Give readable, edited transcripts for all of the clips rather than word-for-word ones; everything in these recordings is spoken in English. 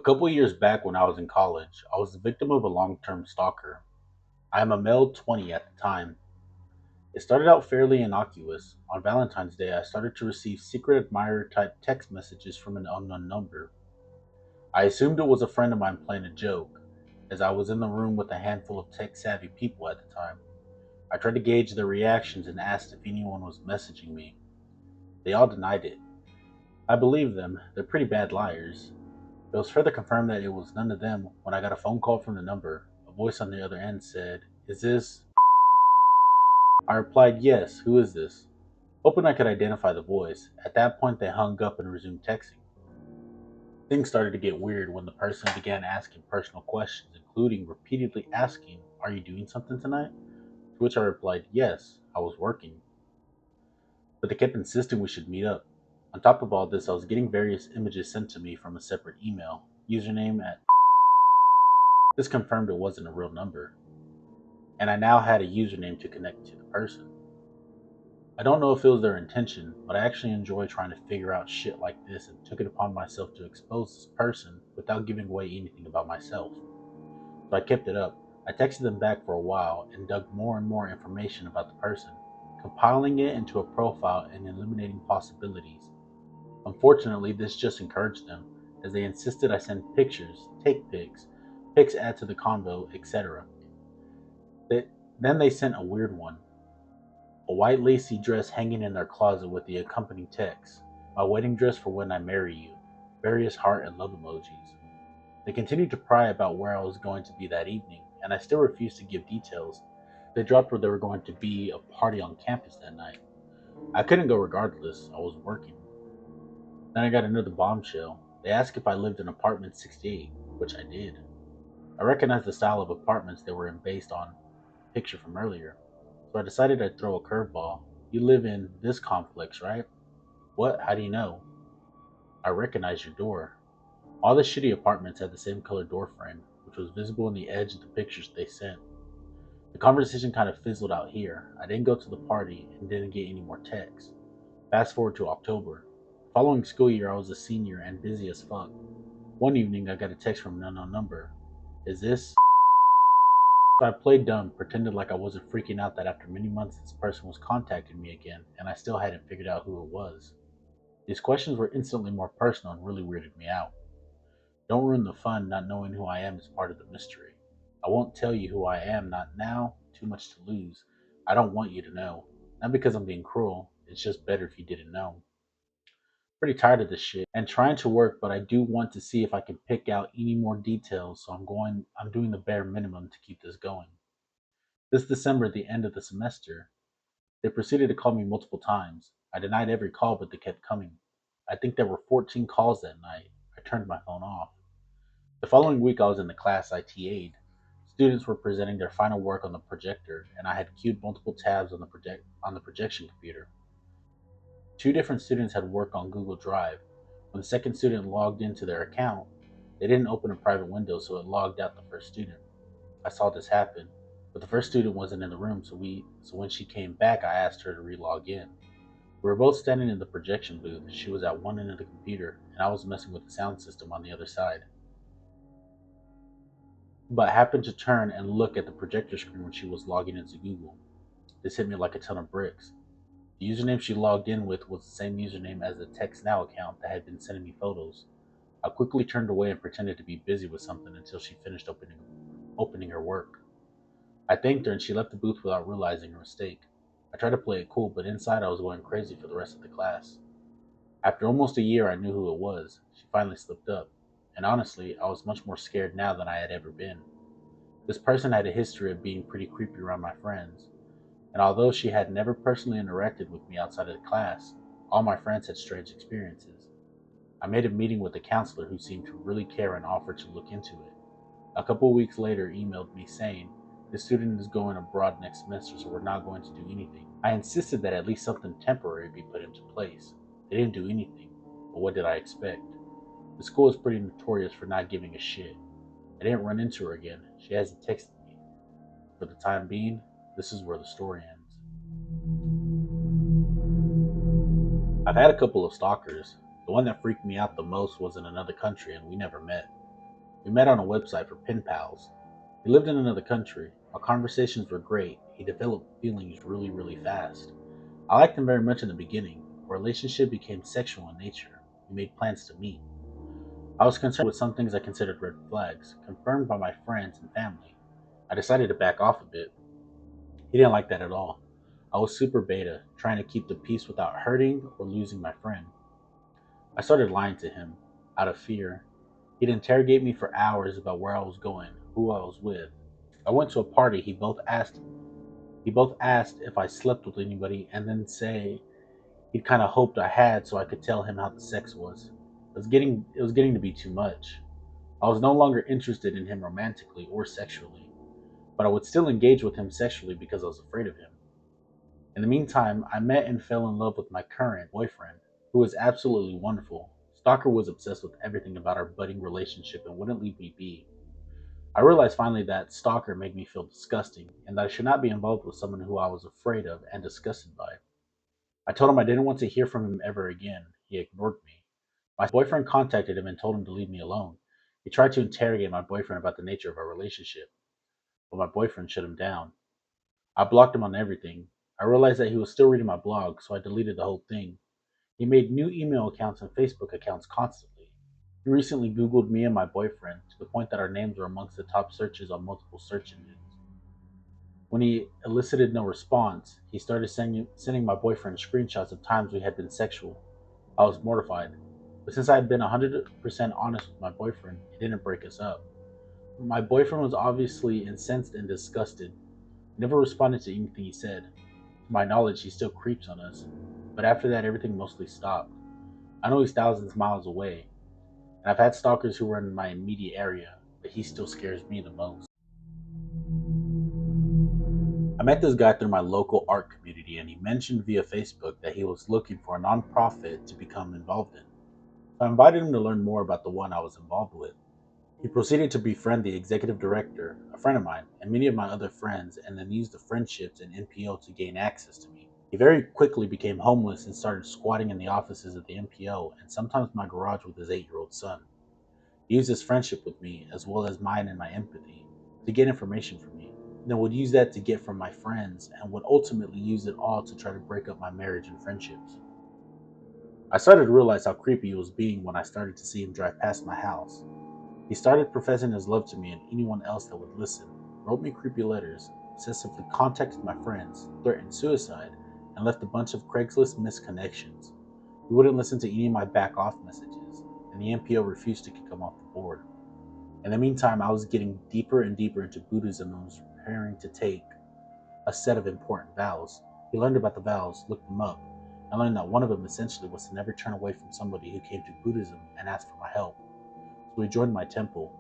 A couple years back when I was in college, I was the victim of a long term stalker. I am a male 20 at the time. It started out fairly innocuous. On Valentine's Day, I started to receive secret admirer type text messages from an unknown number. I assumed it was a friend of mine playing a joke, as I was in the room with a handful of tech savvy people at the time. I tried to gauge their reactions and asked if anyone was messaging me. They all denied it. I believed them, they're pretty bad liars. It was further confirmed that it was none of them when I got a phone call from the number. A voice on the other end said, "Is this?" I replied, "Yes, who is this?" Hoping I could identify the voice. At that point, they hung up and resumed texting. Things started to get weird when the person began asking personal questions, including repeatedly asking, "Are you doing something tonight?" To which I replied, "Yes, I was working." But they kept insisting we should meet up. On top of all this, I was getting various images sent to me from a separate email. Username at this confirmed it wasn't a real number, and I now had a username to connect to the person. I don't know if it was their intention, but I actually enjoy trying to figure out shit like this and took it upon myself to expose this person without giving away anything about myself. So I kept it up. I texted them back for a while and dug more and more information about the person, compiling it into a profile and eliminating possibilities. Unfortunately, this just encouraged them, as they insisted I send pictures, take pics, pics add to the convo, etc. They, then they sent a weird one: a white lacy dress hanging in their closet with the accompanying text, "My wedding dress for when I marry you," various heart and love emojis. They continued to pry about where I was going to be that evening, and I still refused to give details. They dropped where there were going to be a party on campus that night. I couldn't go regardless, I was working. Then I got another bombshell. They asked if I lived in apartment 68, which I did. I recognized the style of apartments they were in based on a picture from earlier, so I decided I'd throw a curveball. "You live in this complex, right?" "What? How do you know?" "I recognize your door." All the shitty apartments had the same color door frame, which was visible in the edge of the pictures they sent. The conversation kind of fizzled out here. I didn't go to the party and didn't get any more texts. Fast forward to October. Following school year, I was a senior and busy as fuck. One evening, I got a text from an unknown number. "Is this?" So I played dumb, pretended like I wasn't freaking out that after many months this person was contacting me again, and I still hadn't figured out who it was. These questions were instantly more personal and really weirded me out. Don't ruin the fun. Not knowing who I am is part of the mystery. I won't tell you who I am, not now. Too much to lose. I don't want you to know. Not because I'm being cruel. It's just better if you didn't know. Pretty tired of this shit and trying to work, but I do want to see if I can pick out any more details, so I'm doing the bare minimum to keep this going. This December, at the end of the semester, they proceeded to call me multiple times. I denied every call, but they kept coming. I think there were 14 calls that night. I turned my phone off. The following week, I was in the class I TA'd. Students were presenting their final work on the projector, and I had queued multiple tabs on the projection computer. Two different students had work on Google Drive. When the second student logged into their account, they didn't open a private window, so it logged out the first student. I saw this happen, but the first student wasn't in the room, so when she came back, I asked her to re-log in. We were both standing in the projection booth. She was at one end of the computer, and I was messing with the sound system on the other side, but happened to turn and look at the projector screen when she was logging into Google. This hit me like a ton of bricks. The username she logged in with was the same username as the TextNow account that had been sending me photos. I quickly turned away and pretended to be busy with something until she finished opening her work. I thanked her and she left the booth without realizing her mistake. I tried to play it cool, but inside I was going crazy for the rest of the class. After almost a year, I knew who it was. She finally slipped up. And honestly, I was much more scared now than I had ever been. This person had a history of being pretty creepy around my friends, and although she had never personally interacted with me outside of the class, all my friends had strange experiences. I made a meeting with a counselor who seemed to really care and offered to look into it. A couple of weeks later, emailed me saying, "The student is going abroad next semester, so we're not going to do anything." I insisted that at least something temporary be put into place. They didn't do anything, but what did I expect? The school is pretty notorious for not giving a shit. I didn't run into her again. She hasn't texted me. For the time being, this is where the story ends. I've had a couple of stalkers. The one that freaked me out the most was in another country and we never met. We met on a website for pen pals. He lived in another country. Our conversations were great. He developed feelings really, really fast. I liked him very much in the beginning. Our relationship became sexual in nature. We made plans to meet. I was concerned with some things I considered red flags, confirmed by my friends and family. I decided to back off a bit. He didn't like that at all. I was super beta, trying to keep the peace without hurting or losing my friend. I started lying to him, out of fear. He'd interrogate me for hours about where I was going, who I was with. I went to a party. He both asked if I slept with anybody, and then say he'd kind of hoped I had, so I could tell him how the sex was. It was getting to be too much. I was no longer interested in him romantically or sexually, but I would still engage with him sexually because I was afraid of him. In the meantime, I met and fell in love with my current boyfriend, who was absolutely wonderful. Stalker was obsessed with everything about our budding relationship and wouldn't leave me be. I realized finally that Stalker made me feel disgusting and that I should not be involved with someone who I was afraid of and disgusted by. I told him I didn't want to hear from him ever again. He ignored me. My boyfriend contacted him and told him to leave me alone. He tried to interrogate my boyfriend about the nature of our relationship, but my boyfriend shut him down. I blocked him on everything. I realized that he was still reading my blog, so I deleted the whole thing. He made new email accounts and Facebook accounts constantly. He recently Googled me and my boyfriend to the point that our names were amongst the top searches on multiple search engines. When he elicited no response, he started sending my boyfriend screenshots of times we had been sexual. I was mortified, but since I had been 100% honest with my boyfriend, it didn't break us up. My boyfriend was obviously incensed and disgusted. He never responded to anything he said. To my knowledge, he still creeps on us. But after that, everything mostly stopped. I know he's thousands of miles away, and I've had stalkers who were in my immediate area, but he still scares me the most. I met this guy through my local art community, and he mentioned via Facebook that he was looking for a nonprofit to become involved in. So I invited him to learn more about the one I was involved with. He proceeded to befriend the executive director, a friend of mine, and many of my other friends, and then used the friendships and NPO to gain access to me. He very quickly became homeless and started squatting in the offices of the NPO and sometimes my garage with his 8-year-old son. He used his friendship with me, as well as mine and my empathy, to get information from me, and then would use that to get from my friends, and would ultimately use it all to try to break up my marriage and friendships. I started to realize how creepy he was being when I started to see him drive past my house. He started professing his love to me and anyone else that would listen, wrote me creepy letters, obsessively contacted my friends, threatened suicide, and left a bunch of Craigslist missed connections. He wouldn't listen to any of my back off messages, and the NPO refused to kick him off the board. In the meantime, I was getting deeper and deeper into Buddhism and was preparing to take a set of important vows. He learned about the vows, looked them up, and learned that one of them essentially was to never turn away from somebody who came to Buddhism and asked for my help. So he joined my temple.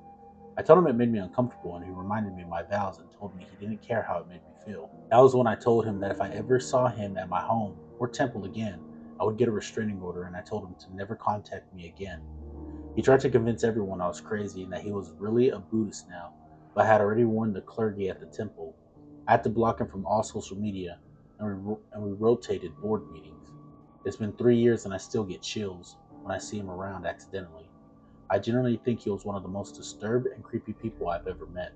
I told him it made me uncomfortable, and he reminded me of my vows and told me he didn't care how it made me feel. That was when I told him that if I ever saw him at my home or temple again, I would get a restraining order, and I told him to never contact me again. He tried to convince everyone I was crazy and that he was really a Buddhist now, but I had already warned the clergy at the temple. I had to block him from all social media, and we rotated board meetings. It's been 3 years and I still get chills when I see him around accidentally. I generally think he was one of the most disturbed and creepy people I've ever met.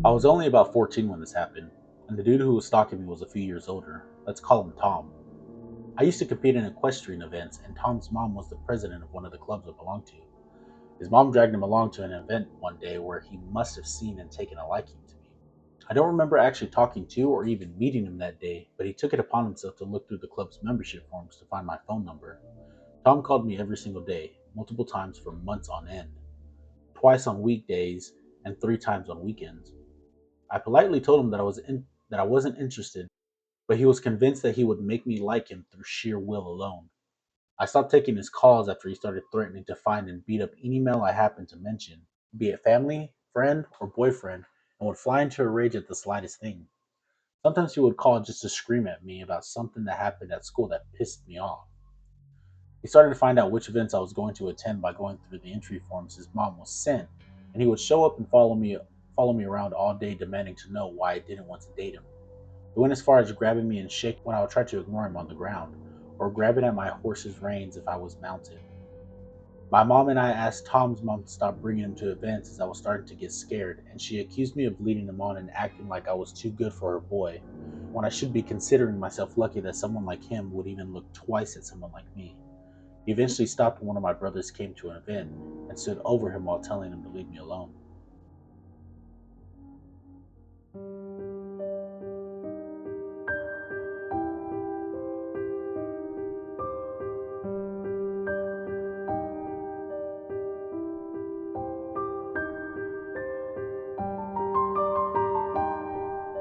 I was only about 14 when this happened, and the dude who was stalking me was a few years older. Let's call him Tom. I used to compete in equestrian events, and Tom's mom was the president of one of the clubs I belonged to. His mom dragged him along to an event one day where he must have seen and taken a liking to me. I don't remember actually talking to or even meeting him that day, but he took it upon himself to look through the club's membership forms to find my phone number. Tom called me every single day, multiple times for months on end, twice on weekdays and 3 times on weekends. I politely told him that I wasn't interested, but he was convinced that he would make me like him through sheer will alone. I stopped taking his calls after he started threatening to find and beat up any male I happened to mention, be it family, friend, or boyfriend, and would fly into a rage at the slightest thing. Sometimes he would call just to scream at me about something that happened at school that pissed me off. He started to find out which events I was going to attend by going through the entry forms his mom was sent, and he would show up and follow me around all day demanding to know why I didn't want to date him. He went as far as grabbing me and shaking when I would try to ignore him on the ground, or grabbing at my horse's reins if I was mounted. My mom and I asked Tom's mom to stop bringing him to events as I was starting to get scared, and she accused me of leading him on and acting like I was too good for her boy, when I should be considering myself lucky that someone like him would even look twice at someone like me. He eventually stopped when one of my brothers came to an event and stood over him while telling him to leave me alone.